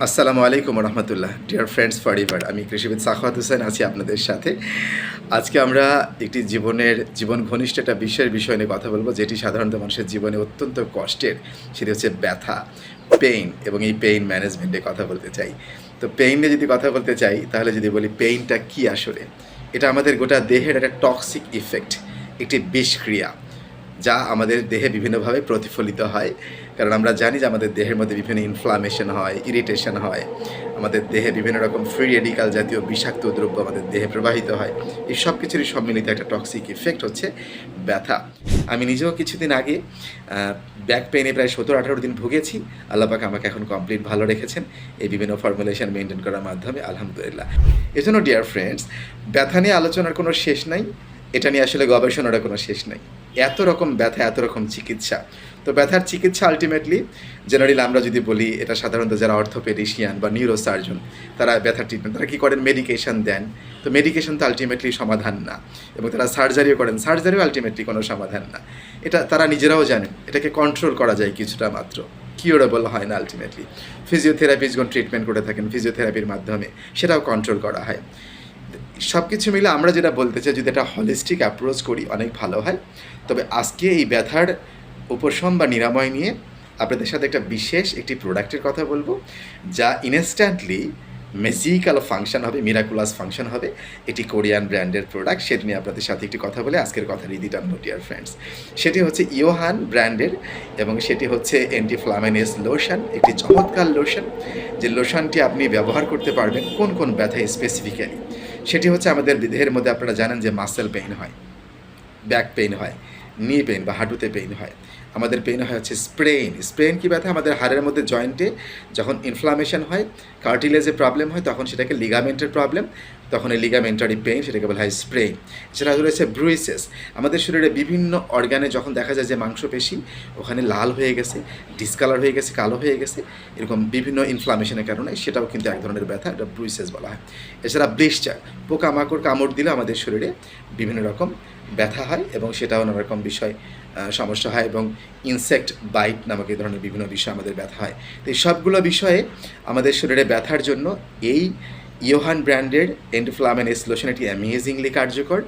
আসসালামু আলাইকুম রহমতুল্লাহ। Dear friends forever, আমি কৃষিবিদ সাখাওয়াত হোসেন আছি আপনাদের সাথে। আজকে আমরা একটি জীবন ঘনিষ্ঠ একটা বিষয় নিয়ে কথা বলবো, যেটি সাধারণত মানুষের জীবনে অত্যন্ত কষ্টের। সেটি হচ্ছে ব্যথা, পেইন, এবং এই পেইন ম্যানেজমেন্টে কথা বলতে চাই। তো পেইন নিয়ে যদি কথা বলতে চাই, তাহলে যদি বলি পেইনটা কী আসলে, এটা আমাদের গোটা দেহের একটা টক্সিক ইফেক্ট, একটি বিষক্রিয়া, যা আমাদের দেহে বিভিন্নভাবে প্রতিফলিত হয়। কারণ আমরা জানি যে আমাদের দেহের মধ্যে বিভিন্ন ইনফ্লামেশন হয়, ইরিটেশন হয়, আমাদের দেহে বিভিন্ন রকম ফ্রি রেডিকাল জাতীয় বিষাক্ত দ্রব্য আমাদের দেহে প্রবাহিত হয়। এই সব কিছুরই সম্মিলিত একটা টক্সিক ইফেক্ট হচ্ছে ব্যথা। আমি নিজেও কিছুদিন আগে ব্যাক পেইনে প্রায় 17-18 দিন ভুগেছি। আল্লাহ পাক আমাকে এখন কমপ্লিট ভালো রেখেছেন এই বিভিন্ন ফর্মুলেশন মেনটেন করার মাধ্যমে, আলহামদুলিল্লাহ। এজন্য ডিয়ার ফ্রেন্ডস, ব্যথা নিয়ে আলোচনার কোনো শেষ নাই, এটা নিয়ে আসলে গবেষণারও কোনো শেষ নাই। এত রকম ব্যথা, এত রকম চিকিৎসা। তো ব্যথার চিকিৎসা আলটিমেটলি জেনারেলি আমরা যদি বলি, এটা সাধারণত যারা অর্থোপেডিশিয়ান বা নিউরোসার্জন, তারা ব্যথার ট্রিটমেন্ট তারা কী করেন, মেডিকেশন দেন। তো মেডিকেশন তো আলটিমেটলি সমাধান না, এবং তারা সার্জারিও করেন, সার্জারিও আলটিমেটলি কোনো সমাধান না। এটা তারা নিজেরাও জানেন, এটাকে কন্ট্রোল করা যায় কিছুটা মাত্র, কিউরেবল হয় না আলটিমেটলি। ফিজিওথেরাপিস্টগণ ট্রিটমেন্ট করে থাকেন ফিজিওথেরাপির মাধ্যমে, সেটাও কন্ট্রোল করা হয়। সব কিছু মিলে আমরা যেটা বলতে চাই, যদি একটা হলিস্টিক অ্যাপ্রোচ করি অনেক ভালো হয়। তবে আজকে এই ব্যথার উপশম বা নিরাময় নিয়ে আপনাদের সাথে একটি প্রোডাক্টের কথা বলবো, যা ইনস্ট্যান্টলি ম্যাজিক্যাল ফাংশন হবে, মিরাকুলাস ফাংশন হবে। এটি কোরিয়ান ব্র্যান্ডের প্রোডাক্ট, সেটি নিয়ে আপনাদের সাথে একটি কথা বলে আজকের কথা রিদি টানবো ডিয়ার ফ্রেন্ডস। সেটি হচ্ছে ইয়োহান ব্র্যান্ডের, এবং সেটি হচ্ছে অ্যান্টিফ্লামেনাস লোশন, একটি চমৎকার লোশন। যে লোশনটি আপনি ব্যবহার করতে পারবেন কোন কোন ব্যথায় স্পেসিফিক্যালি। সেটি হচ্ছে আমাদের দেহের মধ্যে আপনারা জানেন যে মাসেল পেইন হয়, ব্যাক পেইন হয়, নি পেইন বা হাঁটুতে পেইন হয়। আমাদের পেইন হয় হচ্ছে স্প্রেন কি ব্যথা, আমাদের হাড়ের মধ্যে জয়েন্টে যখন ইনফ্লামেশন হয়, কার্টিলেজে প্রবলেম হয়, তখন সেটাকে লিগামেন্টের প্রবলেম, তখন এই লিগামেন্টারি পেইন, সেটাকে বলা হয় স্প্রেন। সেটা রয়েছে ব্রুইসেস, আমাদের শরীরে বিভিন্ন অর্গানে যখন দেখা যায় যে মাংসপেশি ওখানে লাল হয়ে গেছে, ডিসকালার হয়ে গেছে, কালো হয়ে গেছে, এরকম বিভিন্ন ইনফ্লামেশনের কারণে, সেটাও কিন্তু এক ধরনের ব্যথা, এটা ব্রুইসেস বলা হয়। এছাড়া ব্লিস্টার, পোকামাকড় কামড় দিলে আমাদের শরীরে বিভিন্ন রকম ব্যথা হয়, এবং সেটাও নানা রকম সমস্যা হয়, এবং ইনসেক্ট বাইট নামক এই ধরনের বিভিন্ন বিষয় আমাদের ব্যথা হয়। তো এই সবগুলো বিষয়ে আমাদের শরীরে ব্যথার জন্য এই ইয়োহান ব্র্যান্ডের অ্যান্টিফ্লামেনাস লোশন এটি অ্যামেজিংলি কার্যকর,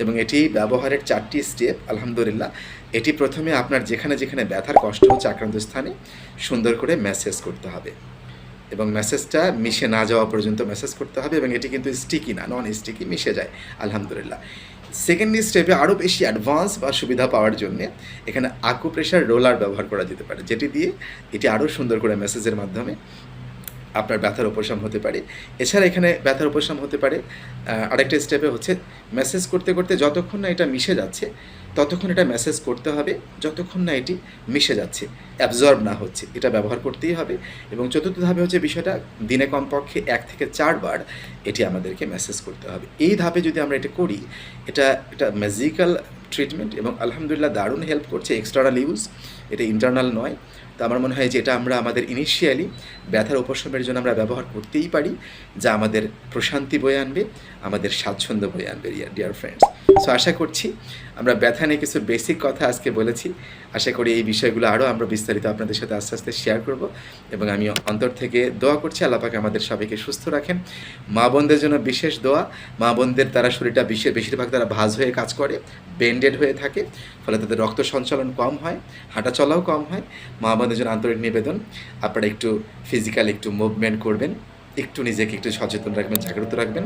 এবং এটি ব্যবহারের 4টি স্টেপ, আলহামদুলিল্লাহ। এটি প্রথমে আপনার যেখানে যেখানে ব্যথার কষ্ট হচ্ছে আক্রান্ত স্থানে সুন্দর করে ম্যাসেজ করতে হবে, এবং ম্যাসেজটা মিশে না যাওয়া পর্যন্ত ম্যাসেজ করতে হবে, এবং এটি কিন্তু স্টিকি না, নন স্টিকি, মিশে যায়, আলহামদুলিল্লাহ। সেকেন্ড স্টেপে আরও বেশি অ্যাডভান্স বা সুবিধা পাওয়ার জন্য এখানে আকুপ্রেশার রোলার ব্যবহার করা যেতে পারে, যেটি দিয়ে এটি আরও সুন্দর করে মেসেজের মাধ্যমে আপনার ব্যথার উপশম হতে পারে। এছাড়া এখানে ব্যথার উপশম হতে পারে আরেকটা স্টেপে হচ্ছে মেসেজ করতে করতে যতক্ষণ না এটা মিশে যাচ্ছে ততক্ষণ এটা মেসেজ করতে হবে, যতক্ষণ না এটি মিশে যাচ্ছে, অ্যাবজর্ব না হচ্ছে, এটা ব্যবহার করতেই হবে। এবং চতুর্থ ধাপে হচ্ছে বিষয়টা, দিনে কমপক্ষে 1 থেকে 4 বার এটি আমাদেরকে মেসেজ করতে হবে। এই ধাপে যদি আমরা এটা করি, এটা ম্যাজিক্যাল ট্রিটমেন্ট, এবং আলহামদুলিল্লাহ দারুণ হেল্প করছে। এক্সটার্নাল ইউজ, এটা ইন্টারনাল নয়। তো আমার মনে হয় যে এটা আমরা আমাদের ইনিশিয়ালি ব্যথার উপশমের জন্য আমরা ব্যবহার করতেই পারি, যা আমাদের প্রশান্তি বয়ে আনবে, আমাদের স্বাচ্ছন্দ্য বয়ে আনবে ডিয়ার ফ্রেন্ডস। সো আশা করছি আমরা ব্যথা নিয়ে কিছু বেসিক কথা আজকে বলেছি। আশা করি এই বিষয়গুলো আরও আমরা বিস্তারিত আপনাদের সাথে আস্তে আস্তে শেয়ার করব, এবং আমি অন্তর থেকে দোয়া করছি আল্লাহ পাক আমাদের সবাইকে সুস্থ রাখেন। মা বোনদের জন্য বিশেষ দোয়া। মা বোনদের তারা শরীরটা বেশিরভাগ তারা ভাঁজ হয়ে কাজ করে, বেন্ডেড হয়ে থাকে, ফলে তাদের রক্ত সঞ্চালন কম হয়, হাঁটা চলাও কম হয়। মা বোনদের জন্য আন্তরিক নিবেদন, আপনারা একটু ফিজিক্যাল একটু মুভমেন্ট করবেন, একটু নিজেকে একটু সচেতন রাখবেন, জাগ্রত রাখবেন।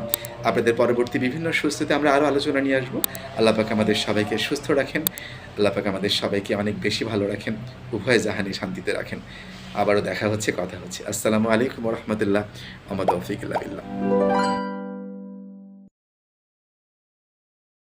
আপনাদের পরবর্তী বিভিন্ন সুস্থতে আমরা আরও আলোচনা নিয়ে আসবো। আল্লাহ পাক আমাদের সবাইকে সুস্থ রাখেন, আল্লাহ পাক আমাদের সবাইকে অনেক বেশি ভালো রাখেন, উভয় জাহানি শান্তিতে রাখেন। আবারও দেখা হচ্ছে, কথা হচ্ছে। আসসালামু আলাইকুম রহমতুল্লাহ, ওয়া তৌফিক ইল্লা বিল্লাহ।